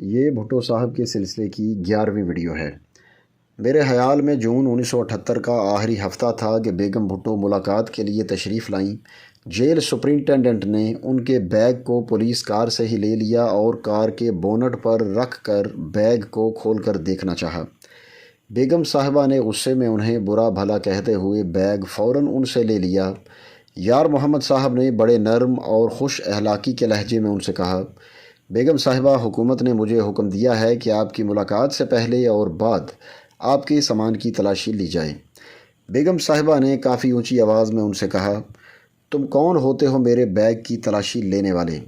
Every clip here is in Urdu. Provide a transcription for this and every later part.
یہ بھٹو صاحب کے سلسلے کی 11ویں ویڈیو ہے۔ میرے خیال میں جون 1978 کا آخری ہفتہ تھا کہ بیگم بھٹو ملاقات کے لیے تشریف لائیں۔ جیل سپرنٹینڈنٹ نے ان کے بیگ کو پولیس کار سے ہی لے لیا اور کار کے بونٹ پر رکھ کر بیگ کو کھول کر دیکھنا چاہا۔ بیگم صاحبہ نے غصے میں انہیں برا بھلا کہتے ہوئے بیگ فوراً ان سے لے لیا۔ یار محمد صاحب نے بڑے نرم اور خوش اخلاقی کے لہجے میں ان سے کہا، بیگم صاحبہ، حکومت نے مجھے حکم دیا ہے کہ آپ کی ملاقات سے پہلے اور بعد آپ کے سامان کی تلاشی لی جائے۔ بیگم صاحبہ نے کافی اونچی آواز میں ان سے کہا، تم کون ہوتے ہو میرے بیگ کی تلاشی لینے والے؟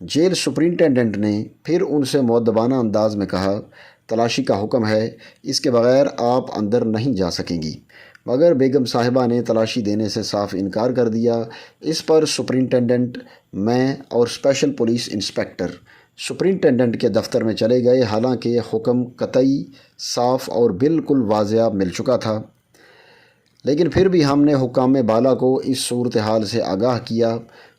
جیل سپرنٹینڈنٹ نے پھر ان سے مؤدبانہ انداز میں کہا، تلاشی کا حکم ہے، اس کے بغیر آپ اندر نہیں جا سکیں گی۔ مگر بیگم صاحبہ نے تلاشی دینے سے صاف انکار کر دیا۔ اس پر سپرنٹینڈنٹ، میں اور اسپیشل پولیس انسپکٹر سپرنٹینڈنٹ کے دفتر میں چلے گئے، حالانکہ حکم قطعی، صاف اور بالکل واضح مل چکا تھا، لیکن پھر بھی ہم نے حکام بالا کو اس صورتحال سے آگاہ کیا۔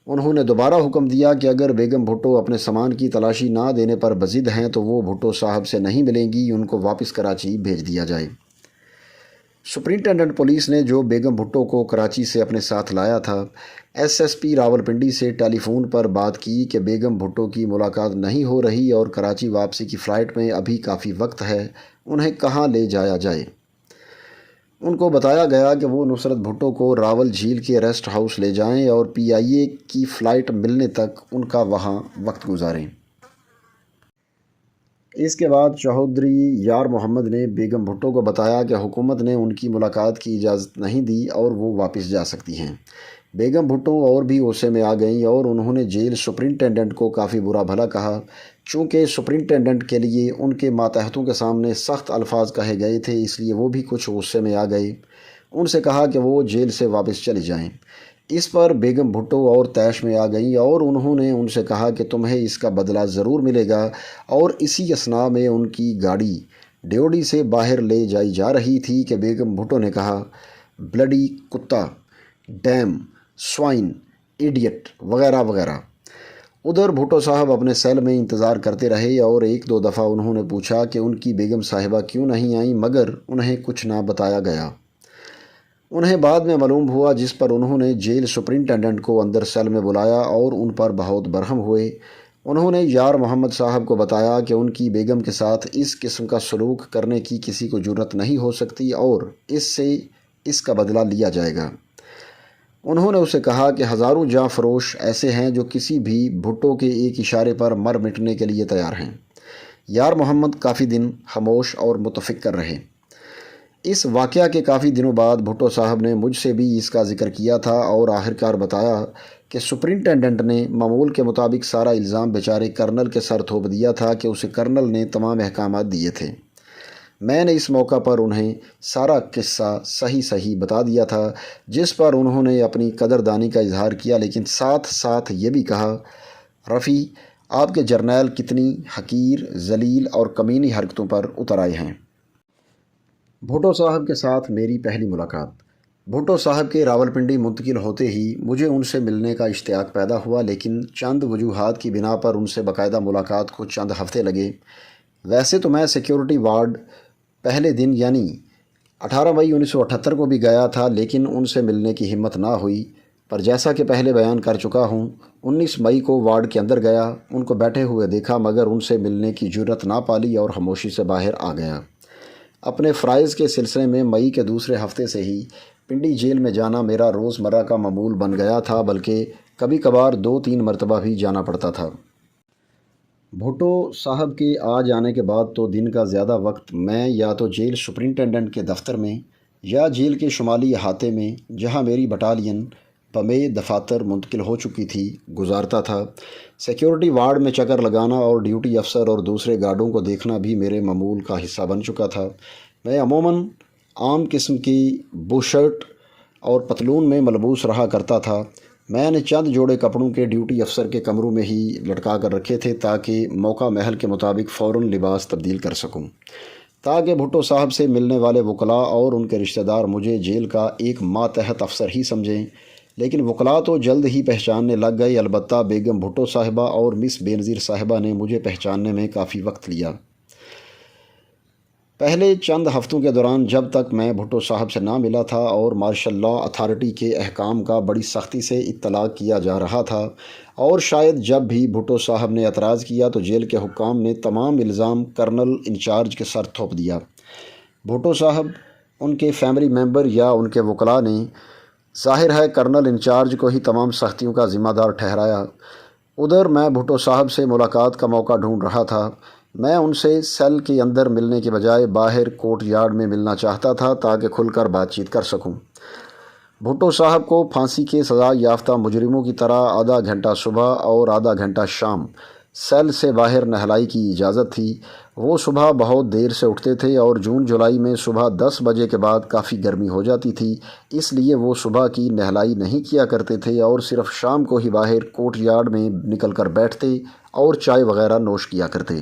انہوں نے دوبارہ حکم دیا کہ اگر بیگم بھٹو اپنے سامان کی تلاشی نہ دینے پر بضد ہیں تو وہ بھٹو صاحب سے نہیں ملیں گی، ان کو واپس کراچی بھیج دیا جائے۔ سپرنٹینڈنٹ پولیس نے جو بیگم بھٹو کو کراچی سے اپنے ساتھ لایا تھا، ایس پی راولپنڈی سے ٹیلی فون پر بات کی کہ بیگم بھٹو کی ملاقات نہیں ہو رہی اور کراچی واپسی کی فلائٹ میں ابھی کافی وقت ہے، انہیں کہاں لے جایا جائے۔ ان کو بتایا گیا کہ وہ نصرت بھٹو کو راول جھیل کے ریسٹ ہاؤس لے جائیں اور PIA کی فلائٹ ملنے تک ان کا وہاں وقت گزاریں۔ اس کے بعد چودھری یار محمد نے بیگم بھٹو کو بتایا کہ حکومت نے ان کی ملاقات کی اجازت نہیں دی اور وہ واپس جا سکتی ہیں۔ بیگم بھٹو اور بھی غصے میں آ گئیں اور انہوں نے جیل سپرنٹینڈنٹ کو کافی برا بھلا کہا۔ چونکہ سپرنٹینڈنٹ کے لیے ان کے ماتحتوں کے سامنے سخت الفاظ کہے گئے تھے، اس لیے وہ بھی کچھ غصے میں آ گئے۔ ان سے کہا کہ وہ جیل سے واپس چلی جائیں۔ اس پر بیگم بھٹو اور طیش میں آ گئیں اور انہوں نے ان سے کہا کہ تمہیں اس کا بدلہ ضرور ملے گا، اور اسی اثناء میں ان کی گاڑی ڈیوٹی سے باہر لے جائی جا رہی تھی کہ بیگم بھٹو نے کہا، بلڈی کتا، ڈیم، سوائن، ایڈیٹ وغیرہ وغیرہ۔ ادھر بھٹو صاحب اپنے سیل میں انتظار کرتے رہے اور ایک دو دفعہ انہوں نے پوچھا کہ ان کی بیگم صاحبہ کیوں نہیں آئیں، مگر انہیں کچھ نہ بتایا گیا۔ انہیں بعد میں معلوم ہوا، جس پر انہوں نے جیل سپرنٹینڈنٹ کو اندر سیل میں بلایا اور ان پر بہت برہم ہوئے۔ انہوں نے یار محمد صاحب کو بتایا کہ ان کی بیگم کے ساتھ اس قسم کا سلوک کرنے کی کسی کو جرأت نہیں ہو سکتی اور اس سے اس کا بدلہ لیا جائے گا۔ انہوں نے اسے کہا کہ ہزاروں جاں فروش ایسے ہیں جو کسی بھی بھٹو کے ایک اشارے پر مر مٹنے کے لیے تیار ہیں۔ یار محمد کافی دن خاموش اور متفکر رہے۔ اس واقعہ کے کافی دنوں بعد بھٹو صاحب نے مجھ سے بھی اس کا ذکر کیا تھا اور آخرکار بتایا کہ سپرنٹینڈنٹ نے معمول کے مطابق سارا الزام بیچارے کرنل کے سر تھوپ دیا تھا کہ اسے کرنل نے تمام احکامات دیے تھے۔ میں نے اس موقع پر انہیں سارا قصہ صحیح بتا دیا تھا، جس پر انہوں نے اپنی قدردانی کا اظہار کیا، لیکن ساتھ ساتھ یہ بھی کہا، رفیع، آپ کے جرنیل کتنی حقیر، ذلیل اور کمینی حرکتوں پر اتر آئے ہیں۔ بھٹو صاحب کے ساتھ میری پہلی ملاقات۔ بھٹو صاحب کے راولپنڈی منتقل ہوتے ہی مجھے ان سے ملنے کا اشتیاق پیدا ہوا، لیکن چند وجوہات کی بنا پر ان سے باقاعدہ ملاقات کو چند ہفتے لگے۔ ویسے تو میں سیکیورٹی وارڈ پہلے دن یعنی 18 مئی 1978 کو بھی گیا تھا، لیکن ان سے ملنے کی ہمت نہ ہوئی، پر جیسا کہ پہلے بیان کر چکا ہوں، 19 مئی کو وارڈ کے اندر گیا، ان کو بیٹھے ہوئے دیکھا، مگر ان سے ملنے کی جرأت نہ پالی اور خاموشی سے باہر آ گیا۔ اپنے فرائض کے سلسلے میں مئی کے دوسرے ہفتے سے ہی پنڈی جیل میں جانا میرا روزمرہ کا معمول بن گیا تھا، بلکہ کبھی کبھار 2-3 مرتبہ بھی جانا پڑتا تھا۔ بھٹو صاحب کے آ جانے کے بعد تو دن کا زیادہ وقت میں یا تو جیل سپرنٹینڈنٹ کے دفتر میں یا جیل کے شمالی احاطے میں، جہاں میری بٹالین بمے دفاتر منتقل ہو چکی تھی، گزارتا تھا۔ سیکیورٹی وارڈ میں چکر لگانا اور ڈیوٹی افسر اور دوسرے گارڈوں کو دیکھنا بھی میرے معمول کا حصہ بن چکا تھا۔ میں عموماً عام قسم کی بوشرٹ اور پتلون میں ملبوس رہا کرتا تھا۔ میں نے چند جوڑے کپڑوں کے ڈیوٹی افسر کے کمروں میں ہی لٹکا کر رکھے تھے تاکہ موقع محل کے مطابق فوراً لباس تبدیل کر سکوں، تاکہ بھٹو صاحب سے ملنے والے وکلاء اور ان کے رشتہ دار مجھے جیل کا ایک ماتحت افسر ہی سمجھیں، لیکن وکلاء تو جلد ہی پہچاننے لگ گئے، البتہ بیگم بھٹو صاحبہ اور مس بینظیر صاحبہ نے مجھے پہچاننے میں کافی وقت لیا۔ پہلے چند ہفتوں کے دوران جب تک میں بھٹو صاحب سے نہ ملا تھا اور مارشل لاء اتھارٹی کے احکام کا بڑی سختی سے اطلاق کیا جا رہا تھا، اور شاید جب بھی بھٹو صاحب نے اعتراض کیا تو جیل کے حکام نے تمام الزام کرنل انچارج کے سر تھوپ دیا۔ بھٹو صاحب، ان کے فیملی ممبر یا ان کے وکلاء نے ظاہر ہے کرنل انچارج کو ہی تمام سختیوں کا ذمہ دار ٹھہرایا۔ ادھر میں بھٹو صاحب سے ملاقات کا موقع ڈھونڈ رہا تھا۔ میں ان سے سیل کے اندر ملنے کے بجائے باہر کورٹ یارڈ میں ملنا چاہتا تھا تاکہ کھل کر بات چیت کر سکوں۔ بھٹو صاحب کو پھانسی کے سزا یافتہ مجرموں کی طرح آدھا گھنٹہ صبح اور آدھا گھنٹہ شام سیل سے باہر نہلائی کی اجازت تھی۔ وہ صبح بہت دیر سے اٹھتے تھے اور جون جولائی میں صبح 10 بجے کے بعد کافی گرمی ہو جاتی تھی، اس لیے وہ صبح کی نہلائی نہیں کیا کرتے تھے اور صرف شام کو ہی باہر کورٹ یارڈ میں نکل کر بیٹھتے اور چائے وغیرہ نوش کیا کرتے۔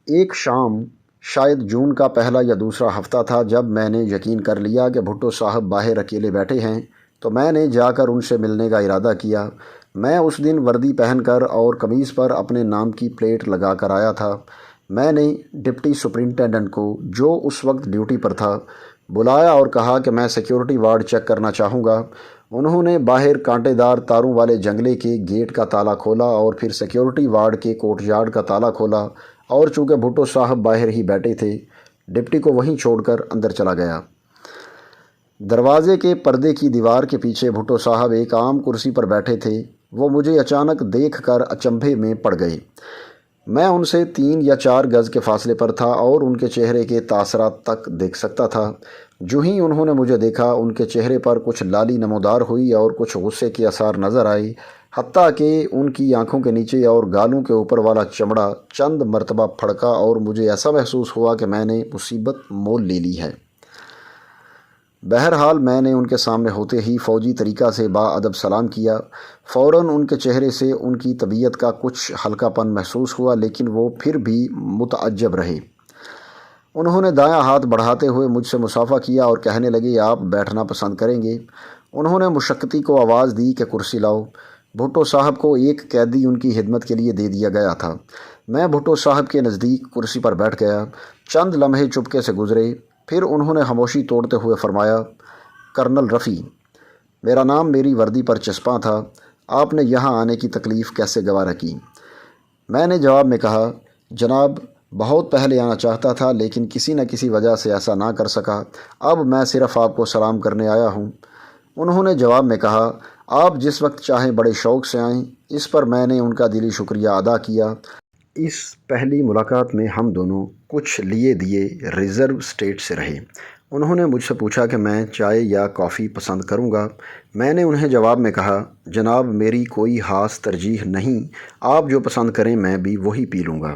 ایک شام، شاید جون کا پہلا یا دوسرا ہفتہ تھا، جب میں نے یقین کر لیا کہ بھٹو صاحب باہر اکیلے بیٹھے ہیں، تو میں نے جا کر ان سے ملنے کا ارادہ کیا۔ میں اس دن وردی پہن کر اور قمیض پر اپنے نام کی پلیٹ لگا کر آیا تھا۔ میں نے ڈپٹی سپرنٹینڈنٹ کو، جو اس وقت ڈیوٹی پر تھا، بلایا اور کہا کہ میں سیکیورٹی وارڈ چیک کرنا چاہوں گا۔ انہوں نے باہر کانٹے دار تاروں والے جنگلے کے گیٹ کا تالا کھولا اور پھر سیکیورٹی وارڈ کے کورٹ یارڈ کا تالا کھولا، اور چونکہ بھٹو صاحب باہر ہی بیٹھے تھے، ڈپٹی کو وہیں چھوڑ کر اندر چلا گیا۔ دروازے کے پردے کی دیوار کے پیچھے بھٹو صاحب ایک عام کرسی پر بیٹھے تھے۔ وہ مجھے اچانک دیکھ کر اچنبھے میں پڑ گئے۔ میں ان سے 3 یا 4 گز کے فاصلے پر تھا اور ان کے چہرے کے تاثرات تک دیکھ سکتا تھا۔ جو ہی انہوں نے مجھے دیکھا، ان کے چہرے پر کچھ لالی نمودار ہوئی اور کچھ غصے کے آثار نظر آئے، حتیٰ کہ ان کی آنکھوں کے نیچے اور گالوں کے اوپر والا چمڑا چند مرتبہ پھڑکا اور مجھے ایسا محسوس ہوا کہ میں نے مصیبت مول لے لی ہے۔ بہرحال میں نے ان کے سامنے ہوتے ہی فوجی طریقہ سے باادب سلام کیا۔ فوراً ان کے چہرے سے ان کی طبیعت کا کچھ ہلکا پن محسوس ہوا، لیکن وہ پھر بھی متعجب رہے۔ انہوں نے دایاں ہاتھ بڑھاتے ہوئے مجھ سے مصافحہ کیا اور کہنے لگے، آپ بیٹھنا پسند کریں گے؟ انہوں نے مشقتی کو آواز دی کہ کرسی لاؤ۔ بھٹو صاحب کو ایک قیدی ان کی خدمت کے لیے دے دیا گیا تھا۔ میں بھٹو صاحب کے نزدیک کرسی پر بیٹھ گیا۔ چند لمحے چپکے سے گزرے، پھر انہوں نے خاموشی توڑتے ہوئے فرمایا، کرنل رفیع، میرا نام میری وردی پر چسپاں تھا، آپ نے یہاں آنے کی تکلیف کیسے گوارا کی؟ میں نے جواب میں کہا، جناب، بہت پہلے آنا چاہتا تھا لیکن کسی نہ کسی وجہ سے ایسا نہ کر سکا، اب میں صرف آپ کو سلام کرنے آیا ہوں۔ انہوں نے جواب میں کہا، آپ جس وقت چاہیں بڑے شوق سے آئیں۔ اس پر میں نے ان کا دلی شکریہ ادا کیا۔ اس پہلی ملاقات میں ہم دونوں کچھ لیے دیے ریزرو اسٹیٹ سے رہے۔ انہوں نے مجھ سے پوچھا کہ میں چائے یا کافی پسند کروں گا۔ میں نے انہیں جواب میں کہا، جناب، میری کوئی خاص ترجیح نہیں، آپ جو پسند کریں میں بھی وہی پی لوں گا۔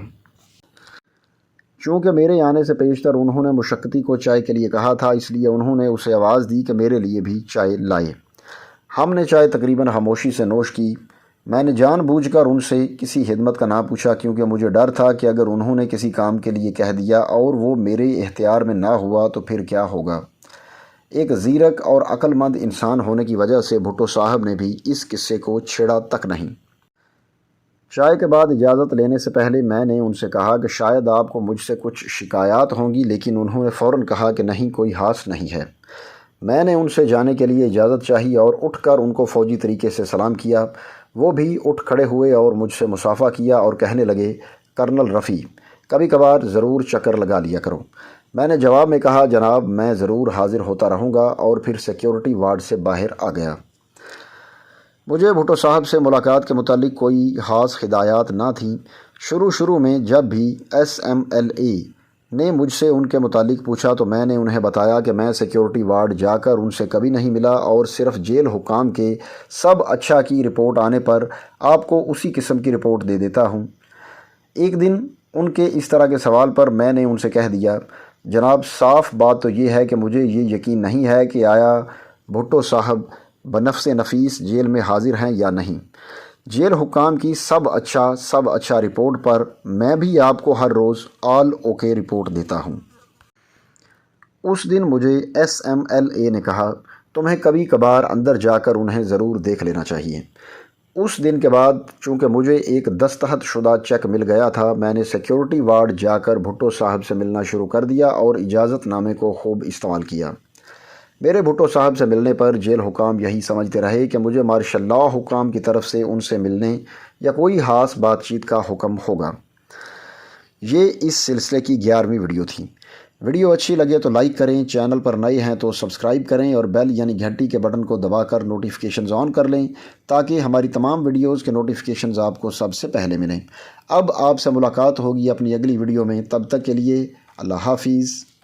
چونکہ میرے آنے سے پیشتر انہوں نے مشقتی کو چائے کے لیے کہا تھا، اس لیے انہوں نے اسے آواز دی کہ میرے لیے بھی چائے لائے۔ ہم نے چائے تقریباً خاموشی سے نوش کی۔ میں نے جان بوجھ کر ان سے کسی خدمت کا نہ پوچھا، کیونکہ مجھے ڈر تھا کہ اگر انہوں نے کسی کام کے لیے کہہ دیا اور وہ میرے اختیار میں نہ ہوا تو پھر کیا ہوگا۔ ایک زیرک اور عقل مند انسان ہونے کی وجہ سے بھٹو صاحب نے بھی اس قصے کو چھیڑا تک نہیں۔ چائے کے بعد اجازت لینے سے پہلے میں نے ان سے کہا کہ شاید آپ کو مجھ سے کچھ شکایات ہوں گی، لیکن انہوں نے فوراً کہا کہ نہیں، کوئی خاص نہیں ہے۔ میں نے ان سے جانے کے لیے اجازت چاہی اور اٹھ کر ان کو فوجی طریقے سے سلام کیا۔ وہ بھی اٹھ کھڑے ہوئے اور مجھ سے مصافحہ کیا اور کہنے لگے، کرنل رفیع، کبھی کبھار ضرور چکر لگا لیا کرو۔ میں نے جواب میں کہا، جناب، میں ضرور حاضر ہوتا رہوں گا، اور پھر سیکیورٹی وارڈ سے باہر آ گیا۔ مجھے بھٹو صاحب سے ملاقات کے متعلق کوئی خاص ہدایات نہ تھیں۔ شروع میں جب بھی SMLA نے مجھ سے ان کے متعلق پوچھا تو میں نے انہیں بتایا کہ میں سیکیورٹی وارڈ جا کر ان سے کبھی نہیں ملا اور صرف جیل حکام کے سب اچھا کی رپورٹ آنے پر آپ کو اسی قسم کی رپورٹ دے دیتا ہوں۔ ایک دن ان کے اس طرح کے سوال پر میں نے ان سے کہہ دیا، جناب، صاف بات تو یہ ہے کہ مجھے یہ یقین نہیں ہے کہ آیا بھٹو صاحب بنفس نفیس جیل میں حاضر ہیں یا نہیں۔ جیل حکام کی سب اچھا رپورٹ پر میں بھی آپ کو ہر روز آل اوکے رپورٹ دیتا ہوں۔ اس دن مجھے SMLA نے کہا، تمہیں کبھی کبھار اندر جا کر انہیں ضرور دیکھ لینا چاہیے۔ اس دن کے بعد چونکہ مجھے ایک دستخط شدہ چیک مل گیا تھا، میں نے سیکیورٹی وارڈ جا کر بھٹو صاحب سے ملنا شروع کر دیا اور اجازت نامے کو خوب استعمال کیا۔ میرے بھٹو صاحب سے ملنے پر جیل حکام یہی سمجھتے رہے کہ مجھے مارشل لاء حکام کی طرف سے ان سے ملنے یا کوئی خاص بات چیت کا حکم ہوگا۔ یہ اس سلسلے کی 11ویں ویڈیو تھی۔ ویڈیو اچھی لگے تو لائک کریں، چینل پر نئے ہیں تو سبسکرائب کریں اور بیل یعنی گھنٹی کے بٹن کو دبا کر نوٹیفیکیشنز آن کر لیں تاکہ ہماری تمام ویڈیوز کے نوٹیفیکیشنز آپ کو سب سے پہلے ملیں۔ اب آپ سے ملاقات ہوگی اپنی اگلی ویڈیو میں، تب تک کے لیے اللہ حافظ۔